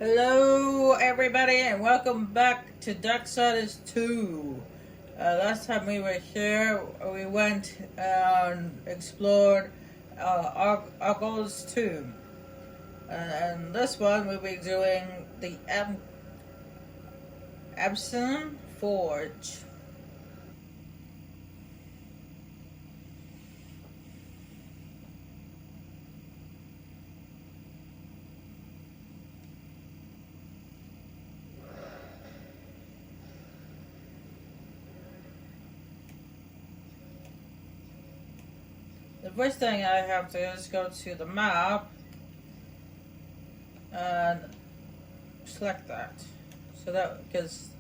Hello, everybody, and welcome back to Darksiders 2. Last time we were here, we went and explored our goals too. And this one, we'll be doing the Abyssal Forge. The first thing I have to do is go to the map and select that. So that, because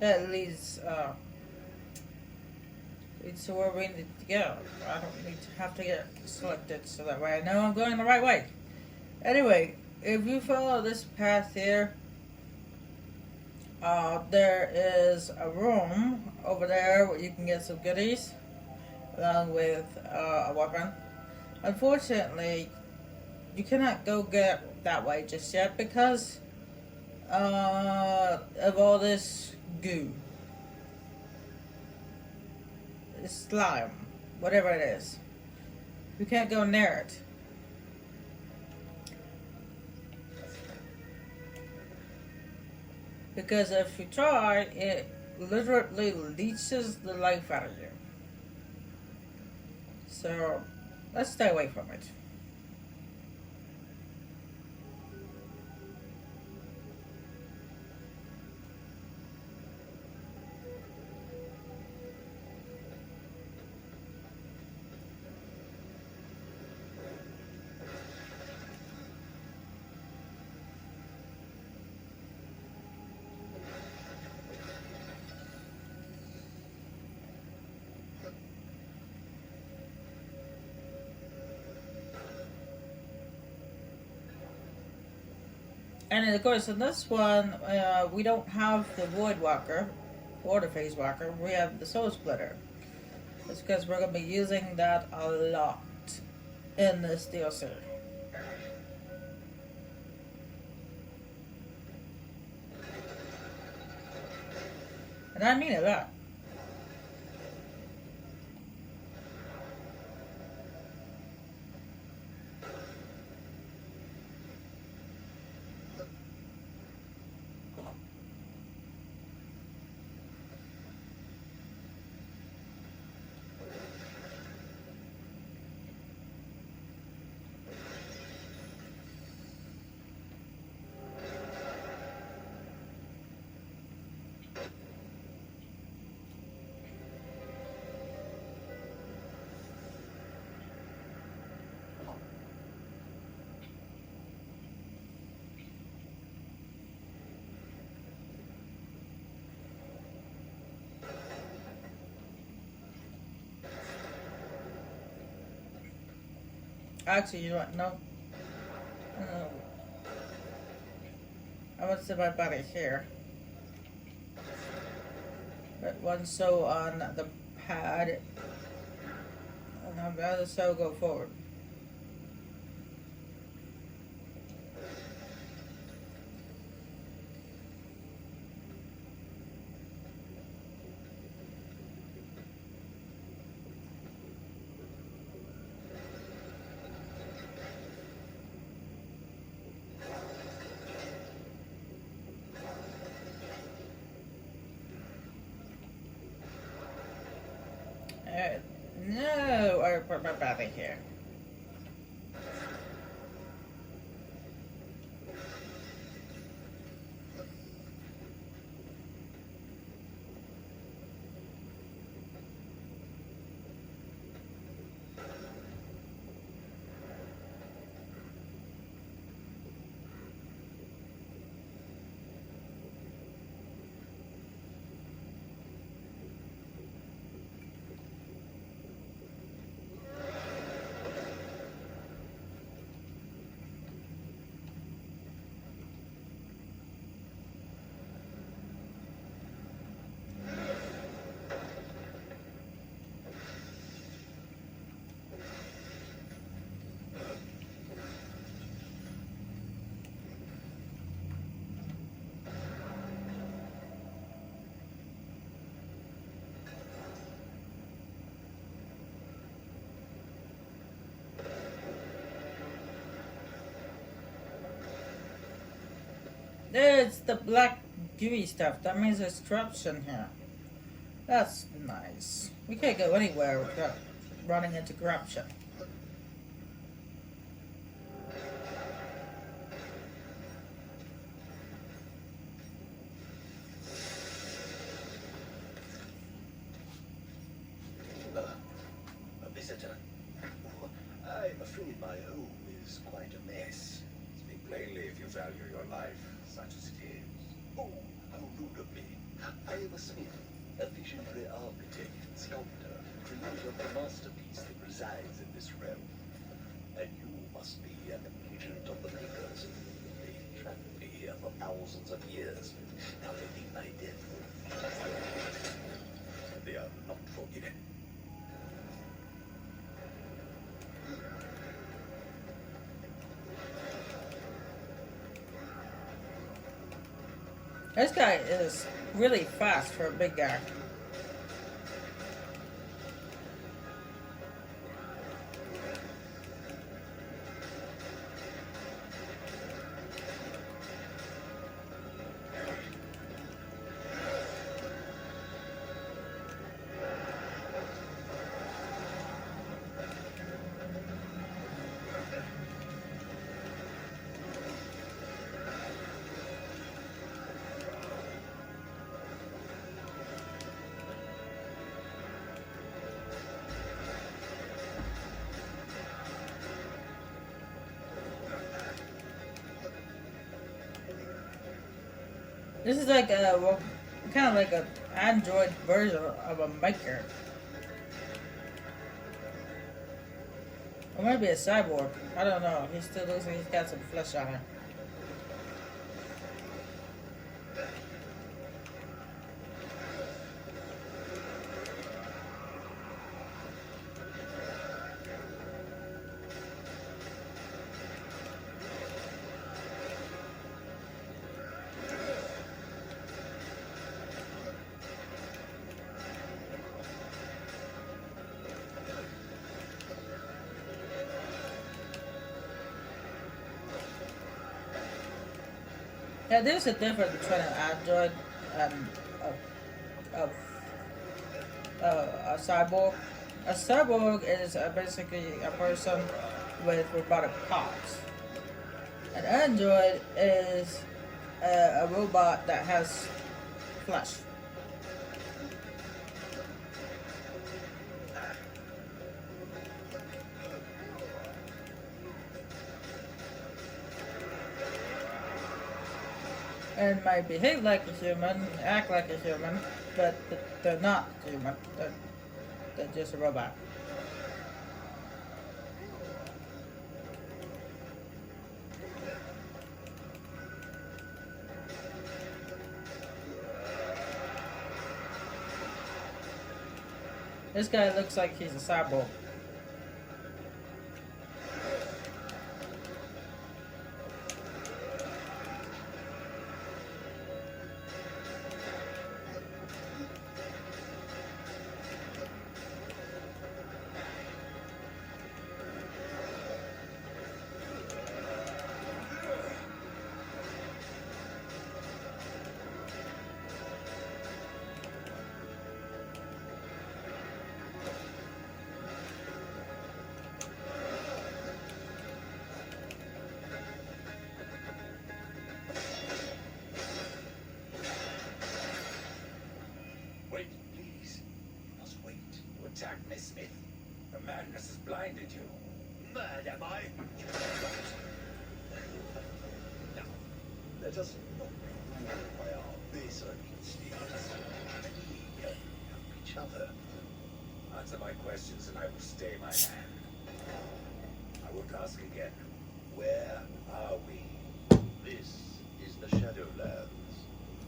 that leads to where we need to go. I don't need to have to get selected, so that way I know I'm going the right way. Anyway, if you follow this path here, there is a room over there where you can get some goodies along with a weapon. Unfortunately, you cannot go get that way just yet because of all this goo. It's slime, whatever it is. You can't go near it. Because if you try, it literally leeches the life out of you. So, let's stay away from it. And of course, in this one, we don't have the Void Walker or the Phase Walker. We have the Soul Splitter. It's because we're going to be using that a lot in this DLC. And I mean a lot. Actually, you know what? No. No. I'm going to set my body here. But one so on the pad. And I'm the other so go forward. No, I put my body here. It's the black gooey stuff. That means there's corruption here. That's nice. We can't go anywhere without running into corruption. A visitor. I'm afraid my home is quite a mess. Speak plainly if you value your life, such as it is. Oh, how rude of me. I am a smith, a visionary architect and sculptor, creator of the masterpiece that resides in this realm. And you must be an agent of the makers. They trapped me here for thousands of years. Now they meet my death. They are not forgiven. This guy is really fast for a big guy. This is like a, well, kind of like a Android version of a maker. Or maybe a cyborg. I don't know. He still looks like he's got some flesh on him. Yeah, there's a difference between an android and a cyborg. A cyborg is basically a person with robotic parts. An android is a robot that has flesh. And might behave like a human, act like a human, but they're not human. They're just a robot. This guy looks like he's a cyborg. Wait, please. You must wait. You attacked Miss Smith. The madness has blinded you. Mad am I? You are not. Now, let us not be ruled by our baser instincts. We help each other. Answer my questions and I will stay my hand. I will ask again. Where are we? This is the Shadowlands,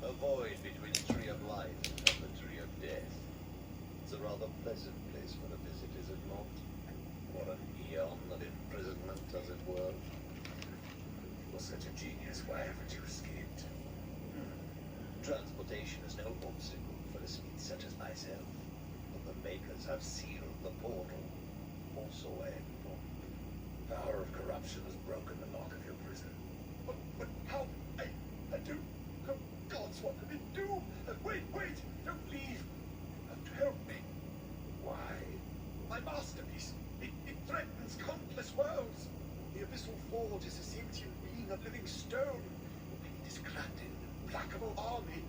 a void between the Tree of Life and the Tree of Death. It's a rather pleasant place for a visit, is it not? What an eon of imprisonment, as it were. You were such a genius. Why haven't you escaped? Transportation is no obstacle for a smith such as myself, but the makers have sealed the portal. Also I am informed. Power of corruption has broken the lock of your prison. But how? I don't crafted an implacable army.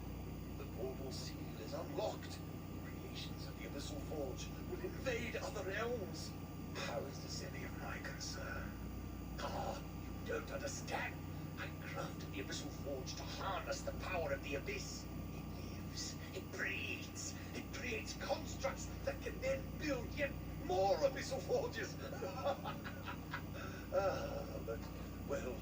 The portal seal is unlocked. Creations of the Abyssal Forge will invade other realms. How is this any of my concern? Ah, you don't understand. I crafted the Abyssal Forge to harness the power of the Abyss. It lives, it breathes, it creates constructs that can then build yet more Abyssal Forges. But, well,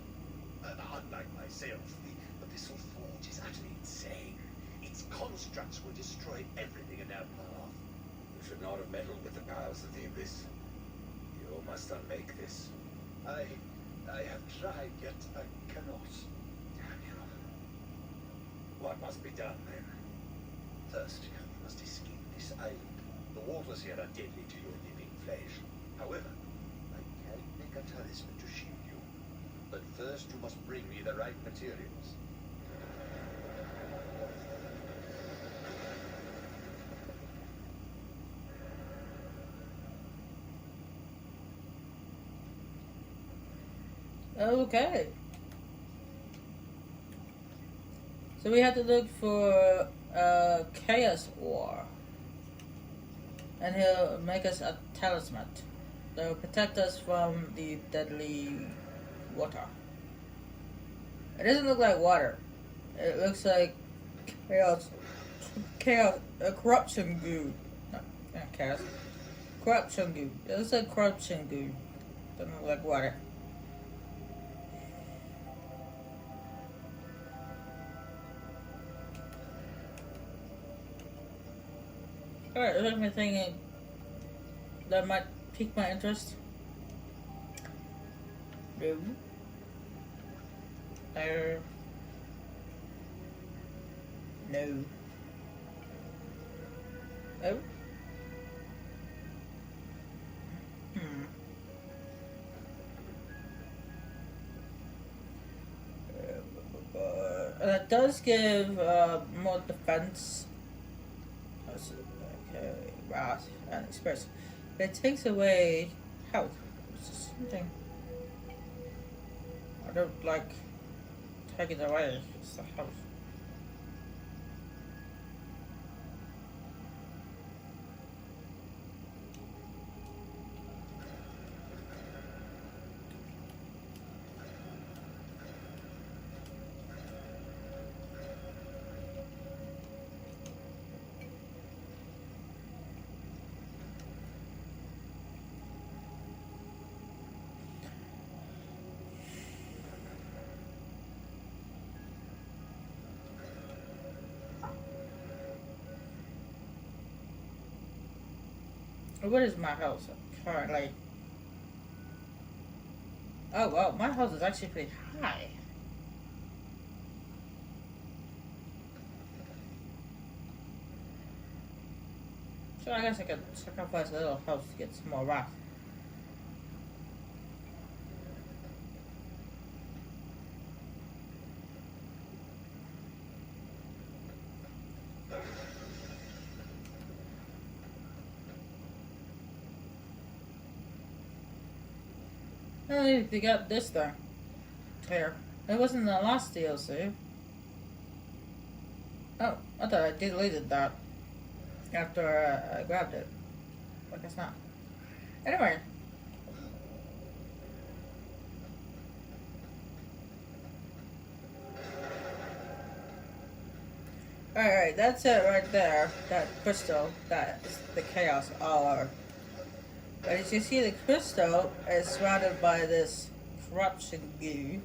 unlike myself, the Abyssal Forge is utterly insane. Its constructs will destroy everything in their path. You should not have meddled with the powers of the Abyss. You must unmake this. I have tried, yet I cannot. Damn you. What must be done, then? First, you must escape this island. The waters here are deadly to your living flesh. However, I can make a talisman to shield you. But first, you must bring me the right materials. Okay. So we have to look for Chaos Ore. And he'll make us a talisman that will protect us from the deadly water. It doesn't look like water. It looks like chaos, corruption goo. Not chaos. Corruption goo. It looks like corruption goo. Doesn't look like water. Alright, is there anything that might pique my interest? No. No. Oh? That does give more defense. Okay, wrath and express. It takes away health. It's just something I don't like taking it away. It's the health. What is my house currently? Oh wow, my house is actually pretty high. So I guess I could sacrifice a little house to get some more wrath. Oh, they got this thing here. It wasn't in the last DLC. Oh, I thought I deleted that after I grabbed it. I guess not. Anyway. Alright, that's it right there. That crystal. That is the Chaos Ore. But as you see, the crystal is surrounded by this corruption goo.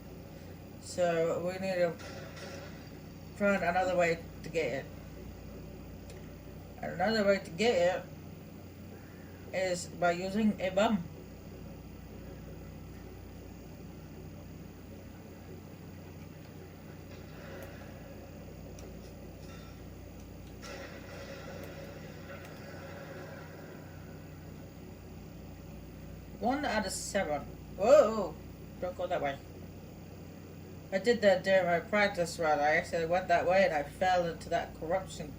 So we need to find another way to get it. And another way to get it is by using a bomb. One out of 7. Whoa! Don't go that way. I did that during my practice run. I actually went that way and I fell into that corruption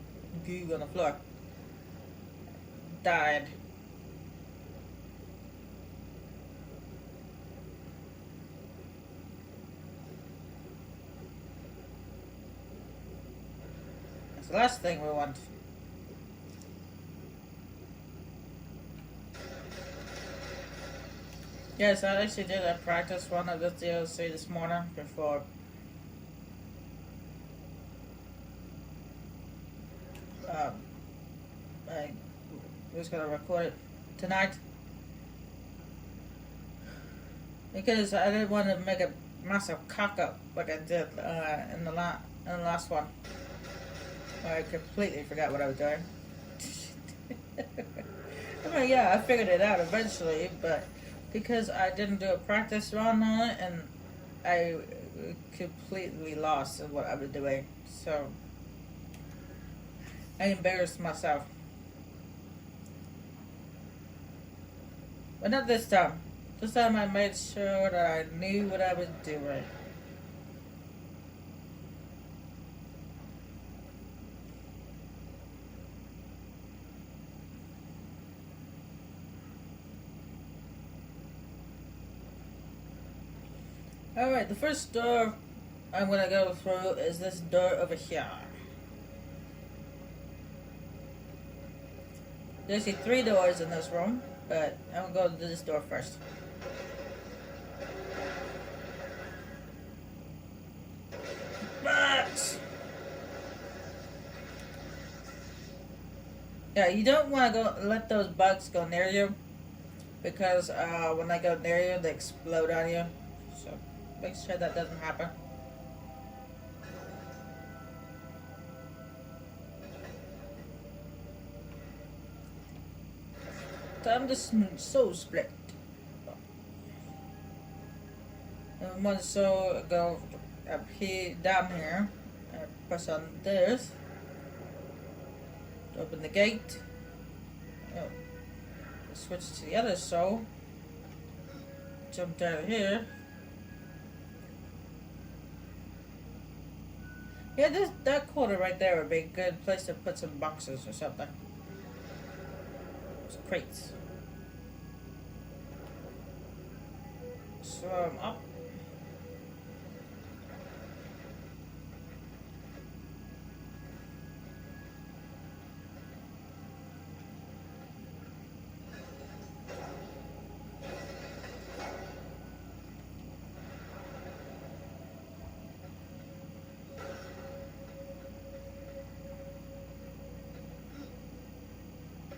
goo on the floor. Died. the last thing we want. Yes, I actually did a practice run of this DLC this morning before. I was gonna record it tonight because I didn't want to make a massive cock up like I did in the last one. I completely forgot what I was doing. I mean, yeah, I figured it out eventually, but because I didn't do a practice run on it, and I completely lost what I was doing, so I embarrassed myself. But not this time. This time I made sure that I knew what I was doing. Alright, the first door I'm going to go through is this door over here. There's 3 doors in this room, but I'm going to go to this door first. But yeah, you don't want to go let those bugs go near you, because when they go near you, they explode on you. So make sure that doesn't happen. Time to soul split. And once so go up here, down here, and press on this to open the gate. Oh, switch to the other soul. Jump down here. Yeah, that corner right there would be a good place to put some boxes or something. Some crates. So I'm up.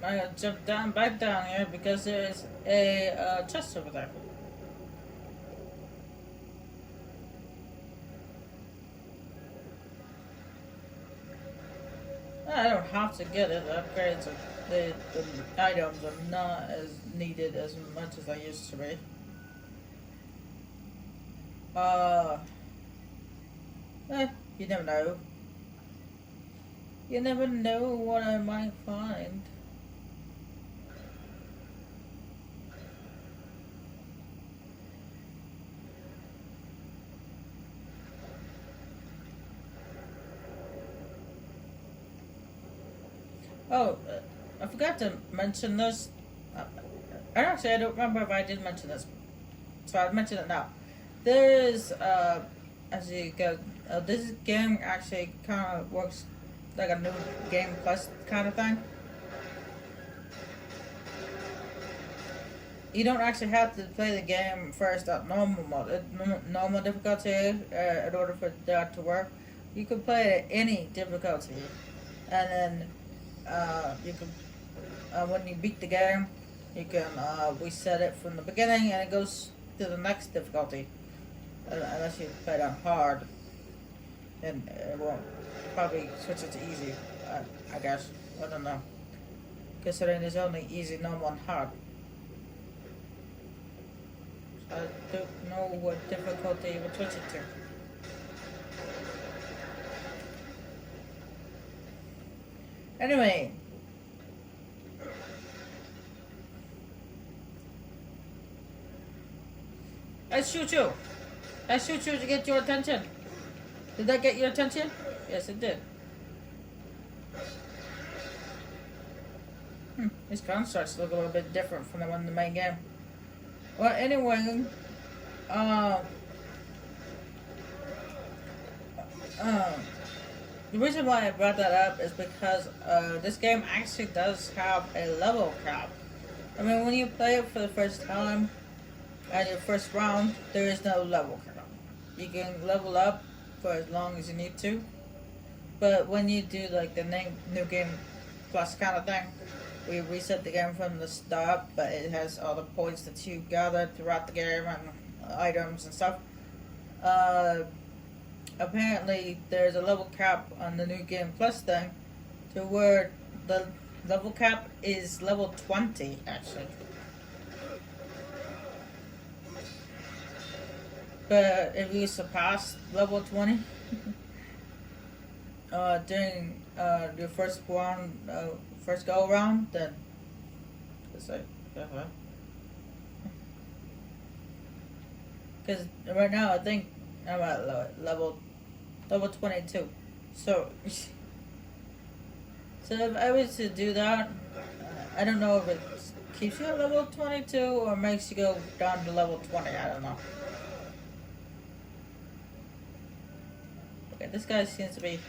I gotta jump back down here because there's a chest over there. I don't have to get it. The upgrades of the items are not as needed as much as I used to be. You never know. You never know what I might find. Oh, I forgot to mention this. Actually, I don't remember if I did mention this, so I'll mention it now. There is, as you go, this game actually kind of works like a new game plus kind of thing. You don't actually have to play the game first at normal mode, normal difficulty, in order for that to work. You can play it at any difficulty, and then you can, when you beat the game, you can reset it from the beginning, and it goes to the next difficulty. Unless you play it on hard, then it won't. Probably switch it to easy. I guess. I don't know. Considering there's only easy, normal, and hard. I don't know what difficulty you would switch it to. Anyway. I shoot you. I shoot you to get your attention. Did that get your attention? Yes, it did. These constructs look a little bit different from the one in the main game. Well, anyway, The reason why I brought that up is because this game actually does have a level cap. I mean, when you play it for the first time and your first round, there is no level cap. You can level up for as long as you need to, but when you do like the new game plus kind of thing, we reset the game from the start, but it has all the points that you gathered throughout the game and items and stuff. Apparently, there's a level cap on the new game plus thing, to where the level cap is level 20 actually. But if you surpass level 20 during your first round, first go around, then it's like, because right now I think I'm at level 22. So if I was to do that, I don't know if it keeps you at level 22 or makes you go down to level 20. I don't know. Okay, this guy seems to be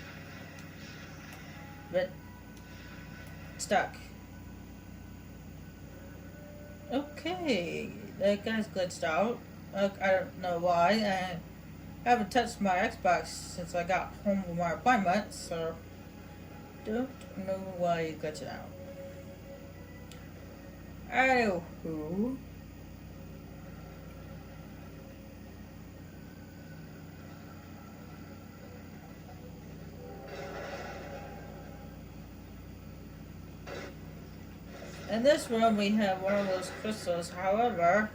a bit stuck. Okay, that guy's glitched out. I don't know why. I haven't touched my Xbox since I got home from my appointment, so don't know why he glitched out. Anywho. In this room we have one of those crystals, however,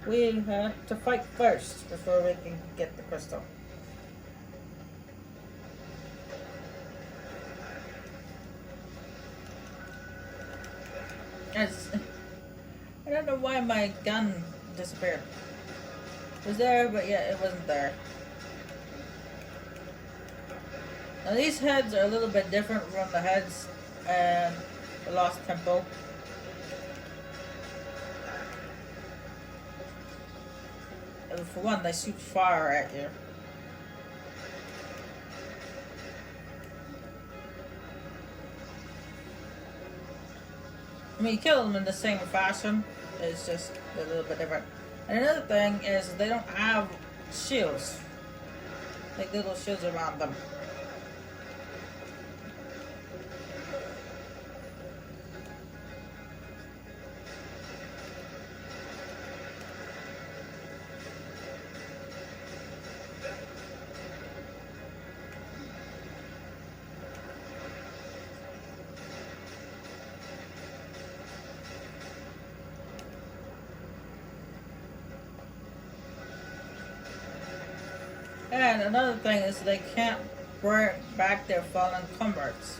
we have to fight first before we can get the crystal. I don't know why my gun disappeared. It was there, but yeah, it wasn't there. Now these heads are a little bit different from the heads and the Lost Temple. For one, they shoot fire at you. I mean, you kill them in the same fashion. It's just a little bit different. And another thing is they don't have shields. Like little shields around them. And another thing is they can't bring back their fallen converts.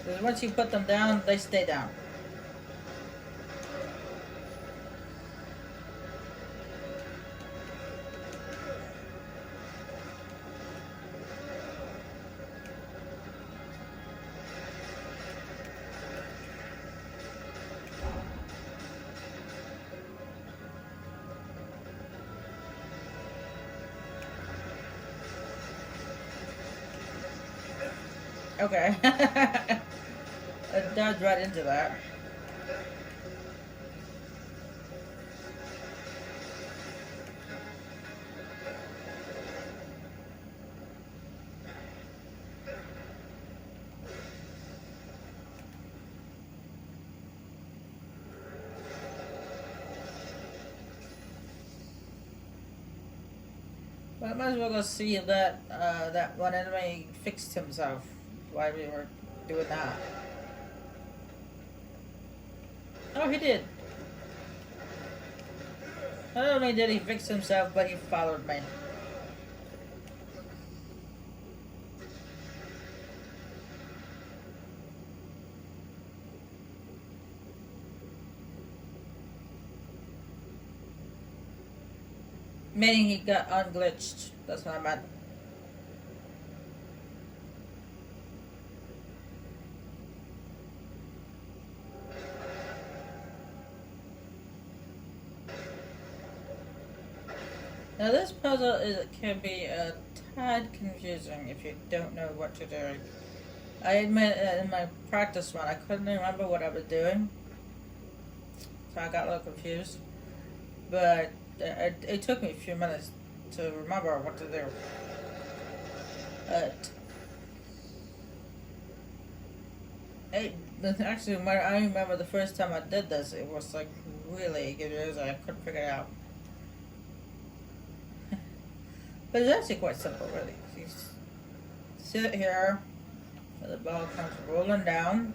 Because once you put them down, they stay down. Okay. I dodged right into that. Well, I might as well go see if that one enemy fixed himself while we were doing that. Oh, he did. Not only did he fix himself, but he followed me. Meaning he got unglitched. That's what I meant. Now this puzzle can be a tad confusing if you don't know what you're doing. I admit in my practice run I couldn't remember what I was doing, so I got a little confused. But it took me a few minutes to remember what to do. Actually, when I remember the first time I did this, it was like really confusing. I couldn't figure it out. But it's actually quite simple, really. You sit here, and the ball comes rolling down.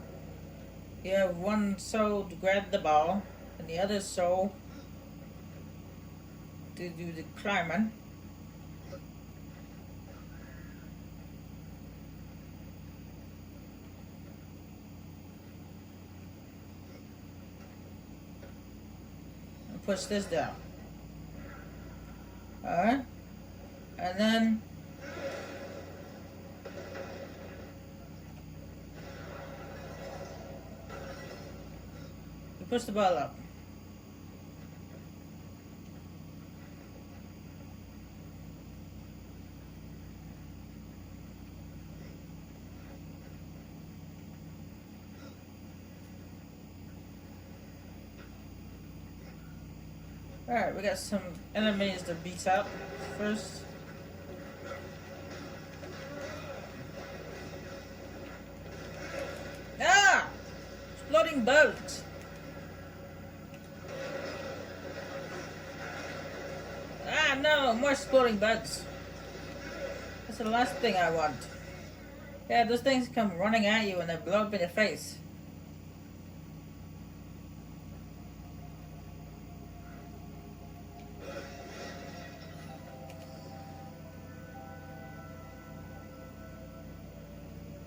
You have one soul to grab the ball, and the other soul to do the climbing. And push this down. Alright? And then you push the ball up. Alright, we got some enemies to beat up first. Ah! Exploding bugs! Ah, no! More exploding bugs! That's the last thing I want. Yeah, those things come running at you and they blow up in your face.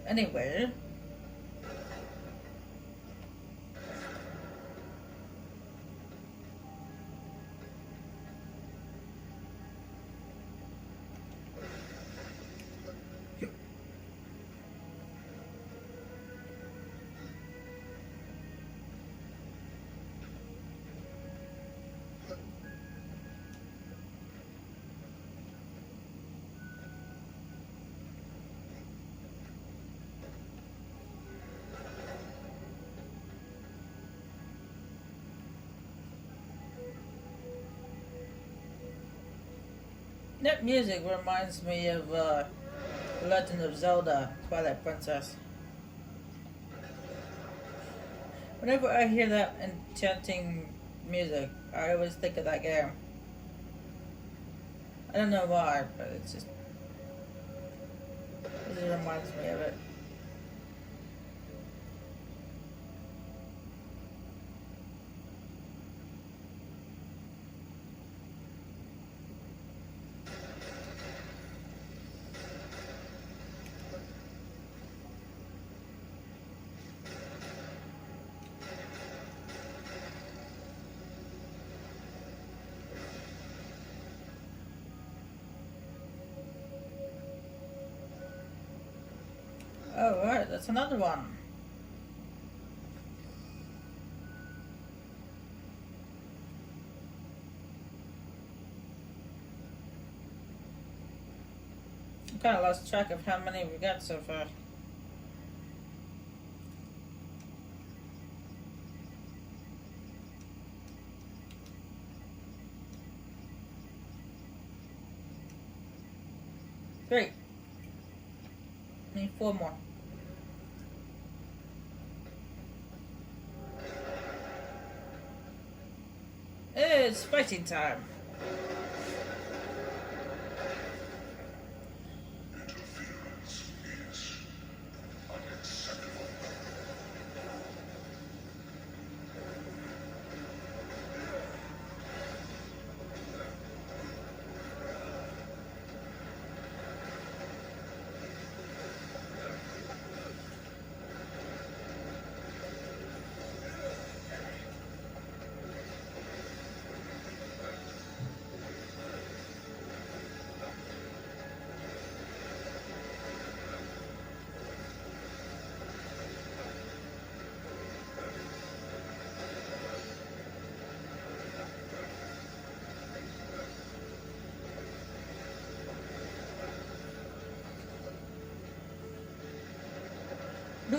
Anyway. That music reminds me of Legend of Zelda, Twilight Princess. Whenever I hear that enchanting music, I always think of that game. I don't know why, but it just reminds me of it. Oh, right, that's another one. I kind of lost track of how many we got so far. Great. Need 4 more. It's fighting time. Interference is unacceptable.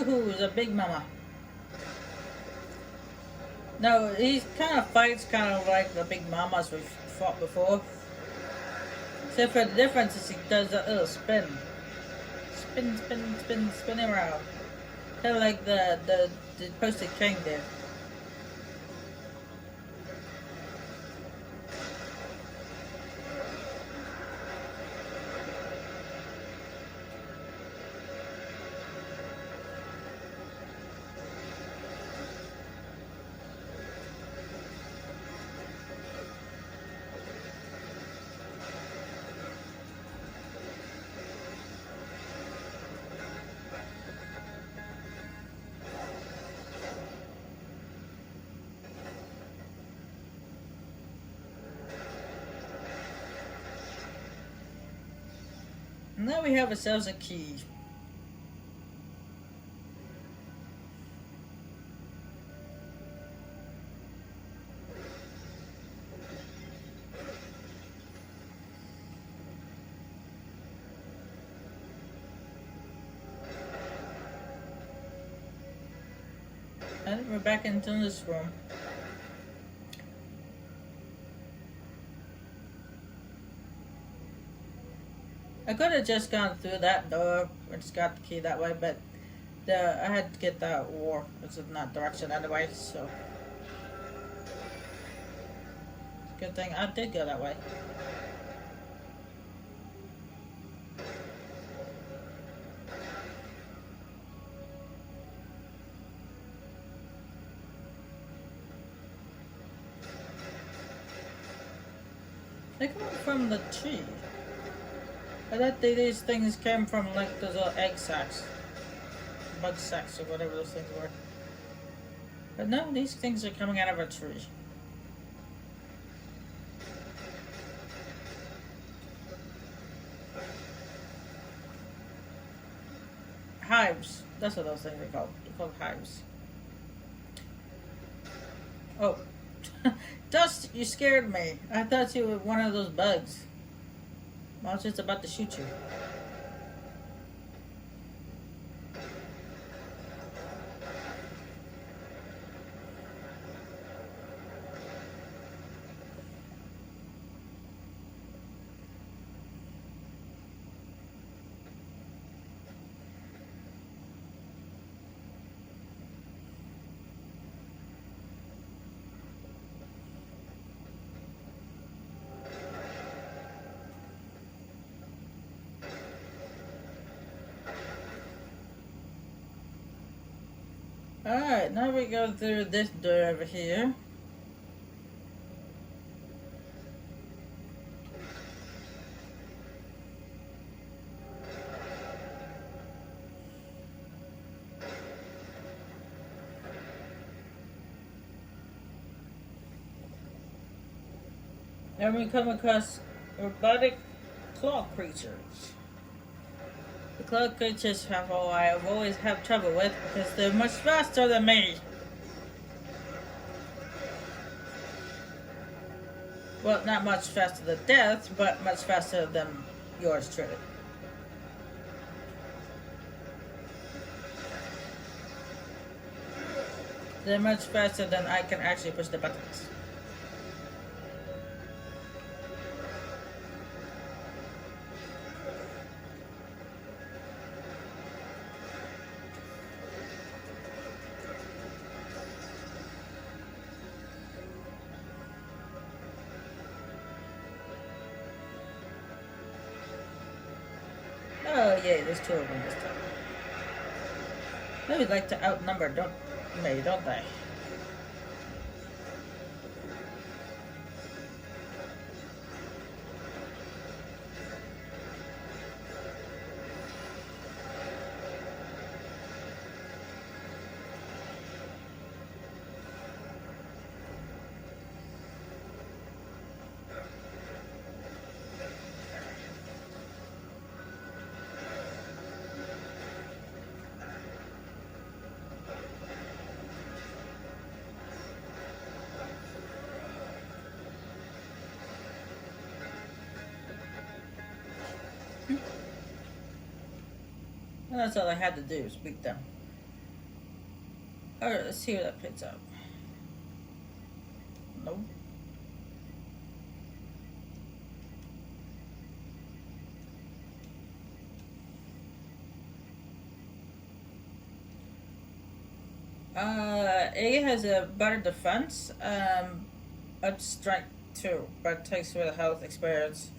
Woohoo, the big mama. No, he kind of fights kind of like the big mamas we've fought before. Except for the difference is he does that little spin. Spin, spin, spin, spinning around. Kind of like the posted king did. Now we have ourselves a key. And we're back into this room. I could have just gone through that door and just got the key that way, but I had to get that war. It's in that direction anyway, so. Good thing I did go that way. They come from the tree. I thought these things came from like those little egg sacs. Bug sacks or whatever those things were. But no, these things are coming out of a tree. Hives. That's what those things are called. They're called hives. Oh. Dust, you scared me. I thought you were one of those bugs. I was just about to shoot you. Alright, now we go through this door over here. And we come across robotic claw creatures. The claw creatures have I've always had trouble with because they're much faster than me. Well, not much faster than death, but much faster than yours truly. They're much faster than I can actually push the buttons. Oh yeah, there's two of them this time. They would like to outnumber, don't they? And that's all I had to do was beat them. Alright, let's see what that picks up. Nope. A has a better defense, up strength too, but takes away the health experience.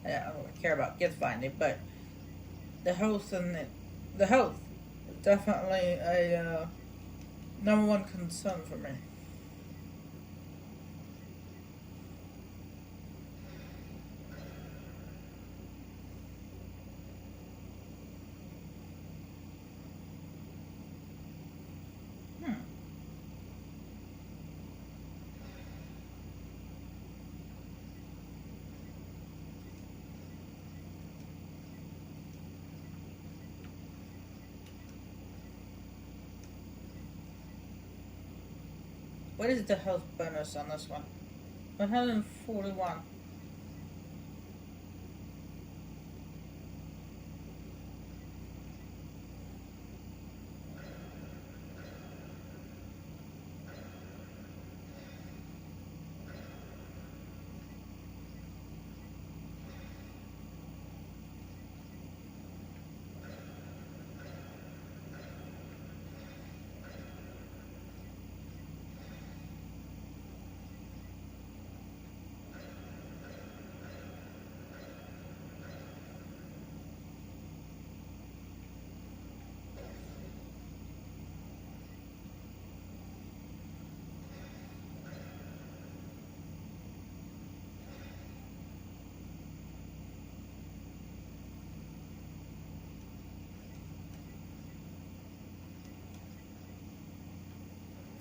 I don't care about gift finding, but the health and the health is definitely a number one concern for me. What is the health bonus on this one? 141.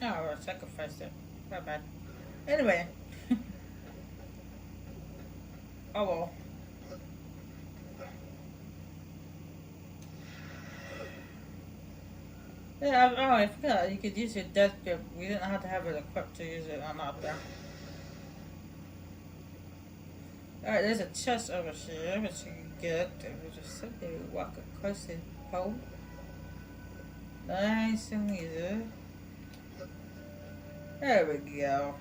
Oh, I sacrificed it. Not bad. Anyway. Oh well. Yeah, I forgot. You could use your death grip. We didn't have to have it equipped to use it on out there. Alright, there's a chest over here, which you can get. We'll just sit there and walk across the hole. Nice and easy. There we go.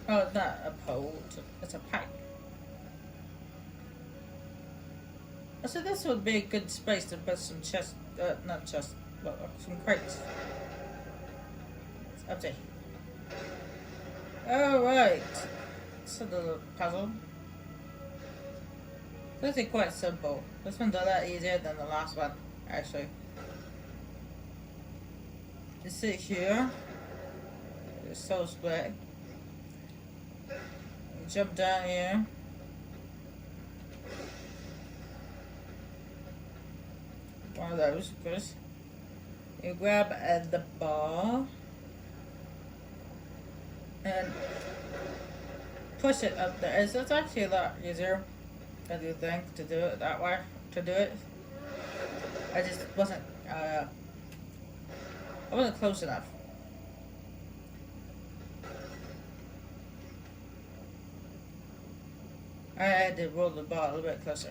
Oh, it's not a pole, it's a pipe. So this would be a good space to put some chest, not chest, but some crates. It's empty. Alright. It's a little puzzle. This is quite simple. This one's a lot easier than the last one, actually. You see here, the soul split. Jump down here. One of those, of course. You grab the ball and push it up there. It's actually a lot easier than you think to do it that way. To do it, I just wasn't. I wasn't close enough. I had to roll the ball a little bit closer.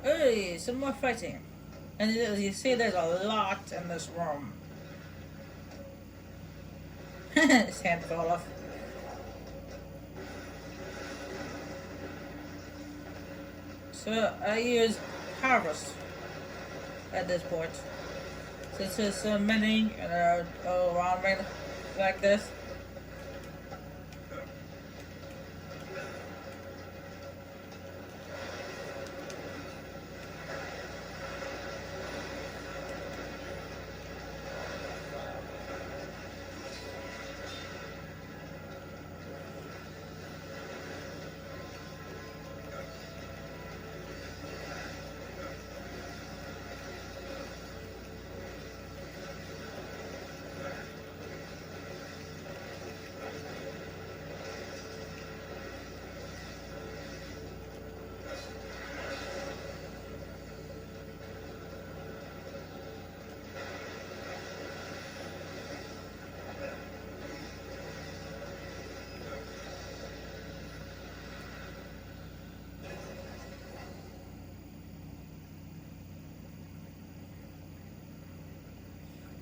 Hey, some more fighting. And you see there's a lot in this room. His hand fell off. So I use harvest at this point. Since there's so many all around me like this.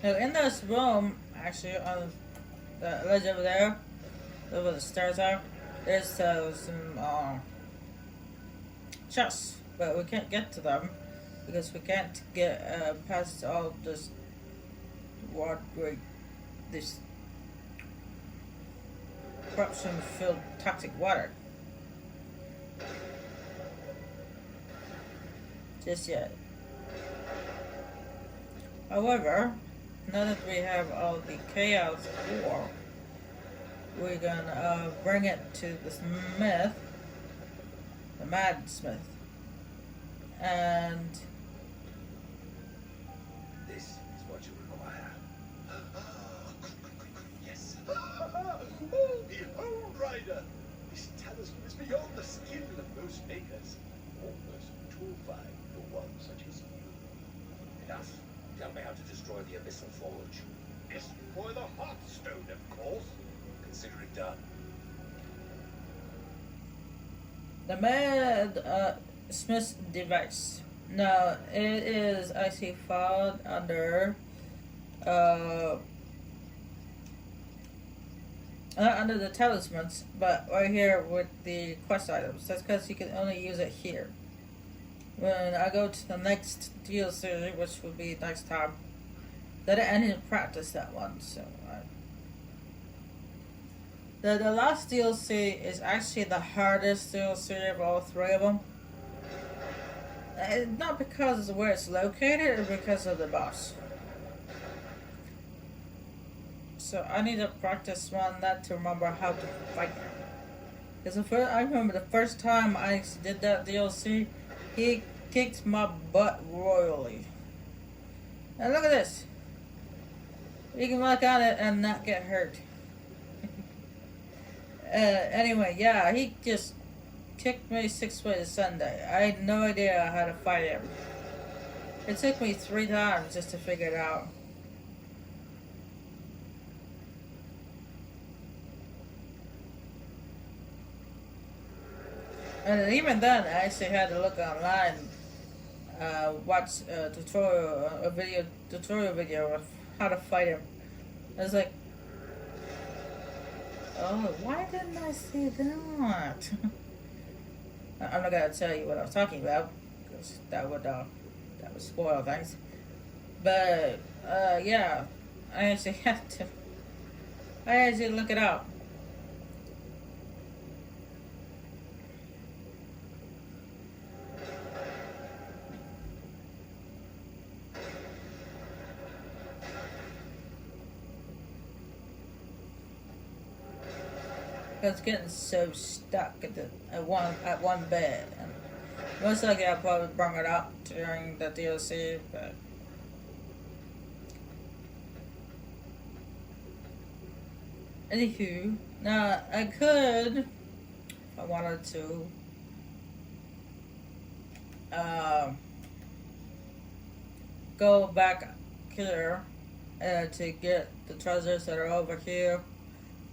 Now in this room, actually on the ledge over there, over the stairs are, there's some chests, but we can't get to them because we can't get past all this water, this corruption-filled toxic water. Just yet. However, now that we have all the chaos ore, we're gonna bring it to the smith, the mad smith, and This is what you require. Yes. Behold, Rider! This talisman is beyond the skill of most makers. Almost too fine for one such as you. Enough. Tell me how to destroy the Abyssal Forge. Destroy the Hearthstone, of course. Consider it done. the mad smith's device. Now it is actually filed under not under the talismans, but right here with the quest items. That's because you can only use it here. When I go to the next DLC, which will be next time, that I need to practice that one. So the last DLC is actually the hardest DLC of all three of them. Not because of where it's located, but because of the boss. So I need to practice on that to remember how to fight him. Because I remember the first time I did that DLC, he kicked my butt royally. And look at this. You can look at it and not get hurt. Anyway, yeah, he just kicked me 6 ways Sunday. I had no idea how to fight him. It took me 3 times just to figure it out. And even then, I actually had to look online, watch a tutorial video of how to fight him. I was like, oh, why didn't I see that? I'm not gonna tell you what I was talking about because that would spoil things. But yeah, I actually had to. I actually look it up. I was getting so stuck at one bed, and most likely I'll probably bring it up during the DLC, but anywho, now I could, if I wanted to, go back here to get the treasures that are over here,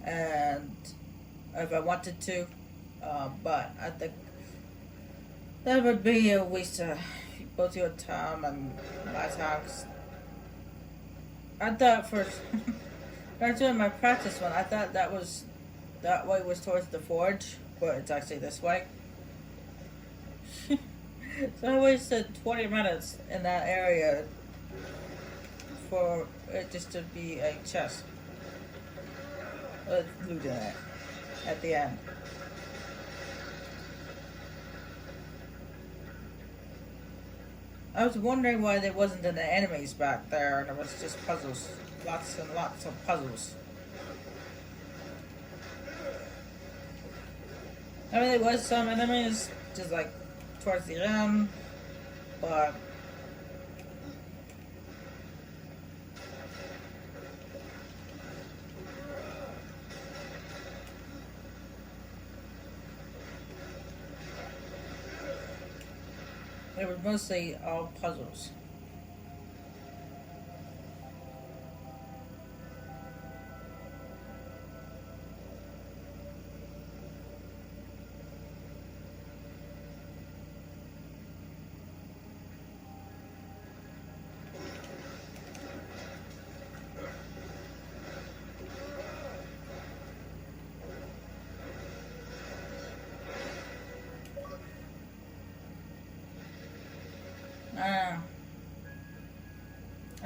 and if I wanted to, but I think That would be a waste of both your time and my time. 'Cause I thought for when I was doing my practice one, I thought that way was towards the forge, but it's actually this way. So I wasted 20 minutes in that area for it just to be a chest with loot in it at the end. I was wondering why there wasn't any enemies back there and it was just puzzles. Lots and lots of puzzles. I mean, there was some enemies, just like towards the end, but it was mostly all puzzles.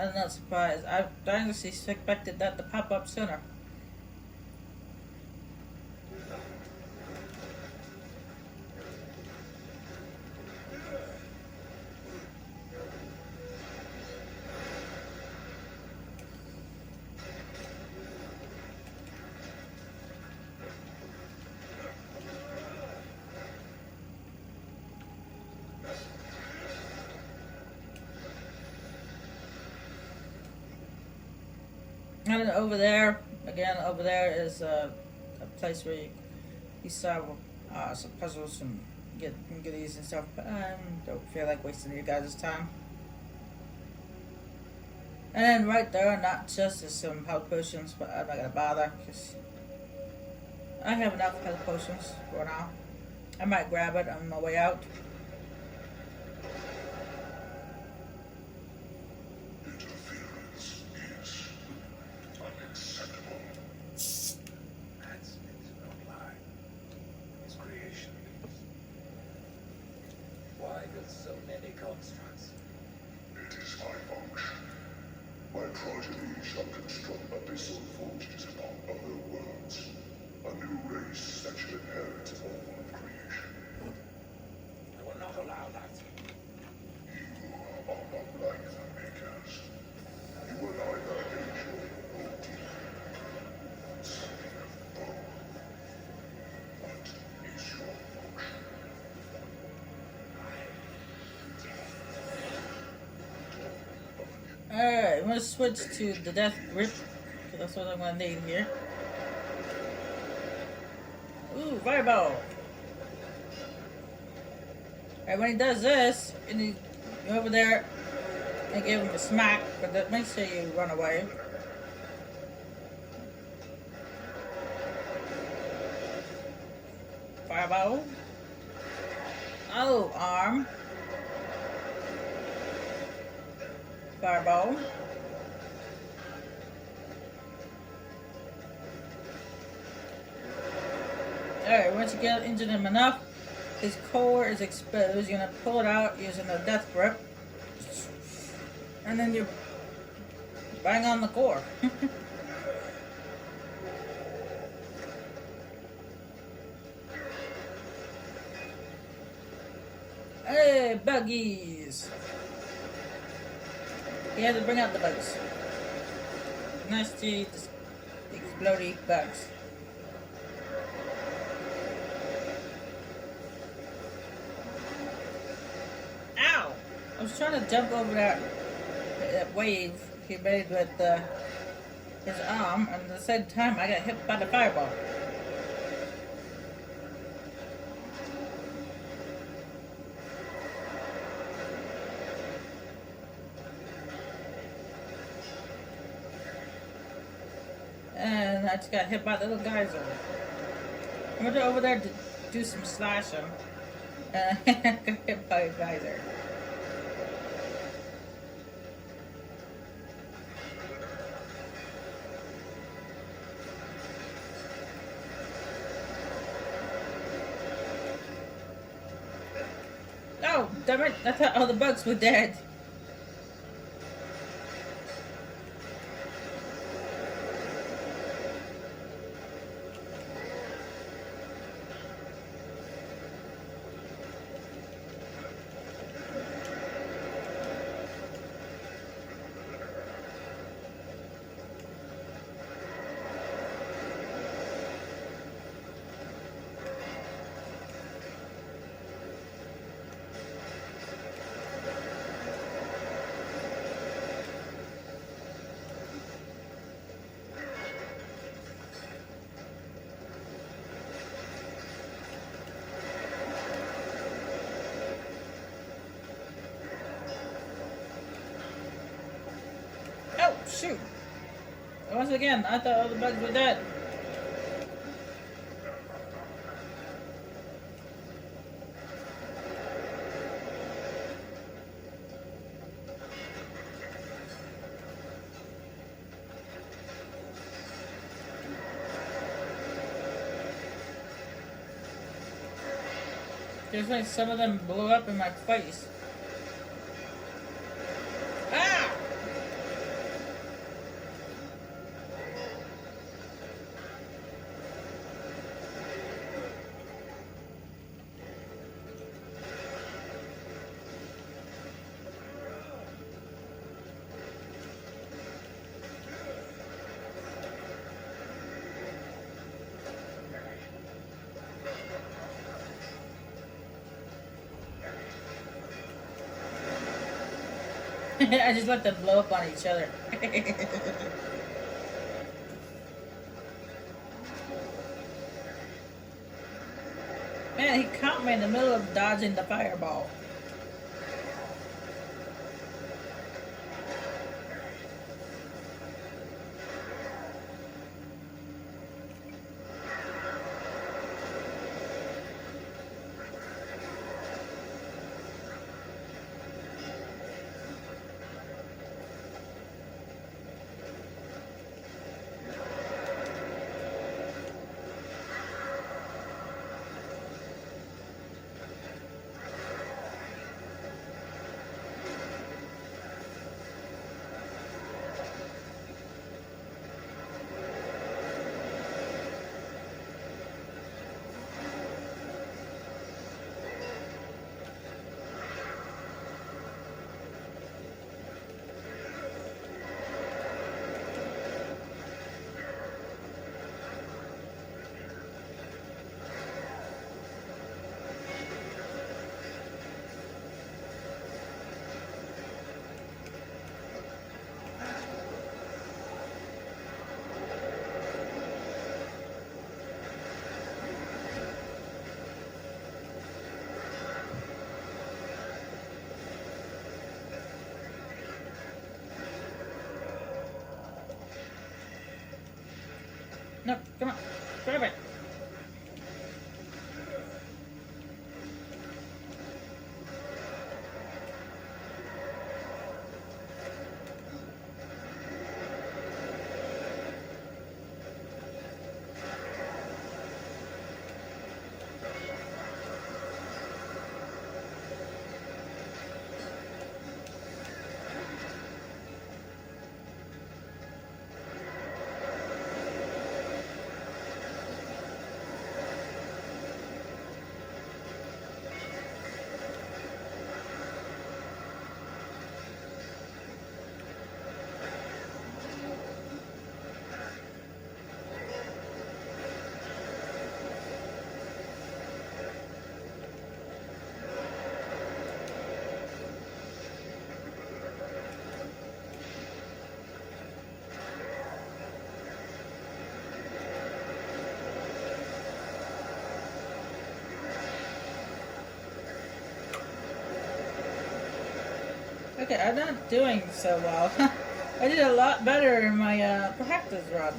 I'm not surprised. I honestly expected that to pop up sooner. And then over there is a place where you solve some puzzles and get goodies and stuff. But I don't feel like wasting your guys' time. And then right there, not just is some health potions, but I'm not gonna bother because I have enough health potions for now. I might grab it on my way out. So many constructs. It is my function. My progeny shall construct Abyssal forges upon other worlds. A new race that shall inherit all of creation. I will not allow that. You are not like the Makers. You are neither angel nor demon. Something of both. What is your function? Alright, I'm gonna switch to the death grip. That's what I'm gonna need here. Ooh, fireball! Alright, when he does this, and you go over there and give him a smack, but that makes sure you run away. Fireball. Oh, arm. Fireball. Alright, once you get into him enough, his core is exposed. You're gonna pull it out using a death grip. And then you bang on the core. Hey, buggies! You have to bring out the bugs. Nasty, explodey bugs. Ow! I was trying to jump over that wave he made with his arm, and at the same time I got hit by the fireball. And I just got hit by the little geyser. I'm gonna go over there to do some slashing. got hit by a geyser. Oh, damn it! I thought all the bugs were dead. Oh, shoot. Once again, I thought all the bugs were dead. Just like some of them blew up in my face. Ah! I just let them blow up on each other. Man, he caught me in the middle of dodging the fireball. No, come on. Grab it. Okay, I'm not doing so well. I did a lot better in my practice run.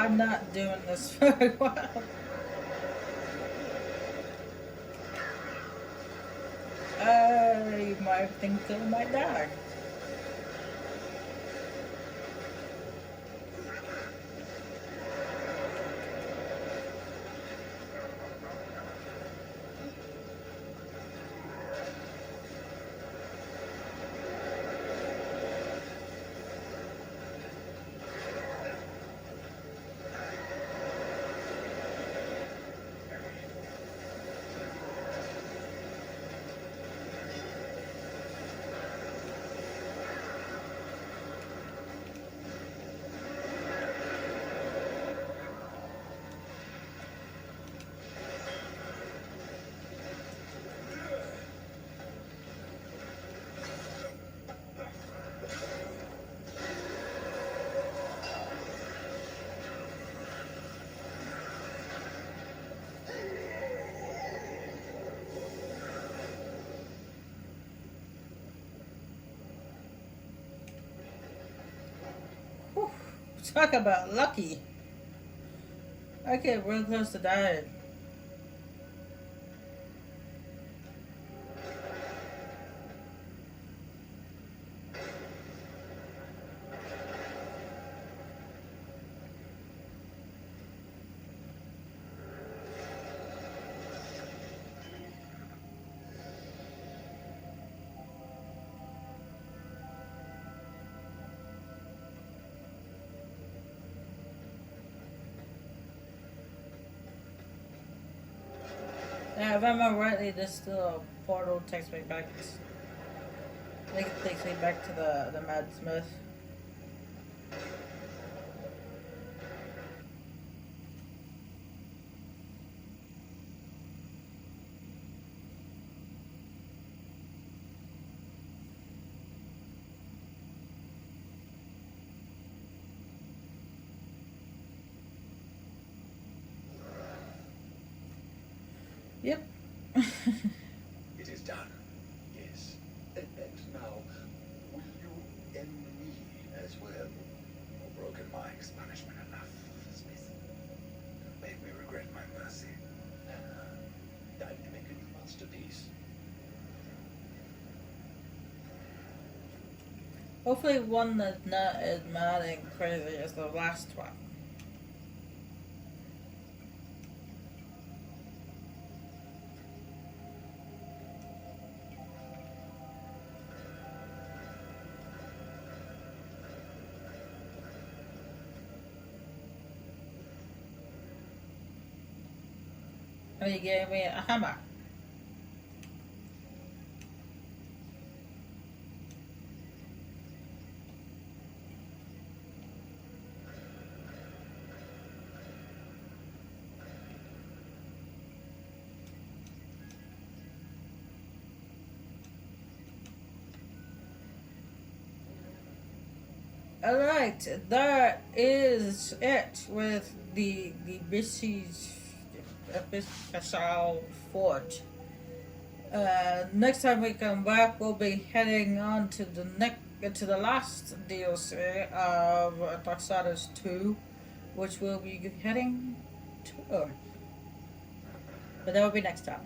I'm not doing this very well. I might think I might die. Whew. Talk about lucky. I get real close to dying. Yeah, if I remember rightly, there's still a portal takes me back. I think it takes me back to the Mad Smith. Yep. It is done. Yes. And now, will you end me as well? Your broken mind is punishment enough, Smith. Made me regret my mercy. Time to make a new masterpiece. Hopefully one that's not as mad and crazy as the last one. And he gave me a hammer. Alright, that is it with the Abyssal Fort. Next time we come back, we'll be heading on to the last DLC of Darksiders 2, which we'll be heading to. But that will be next time.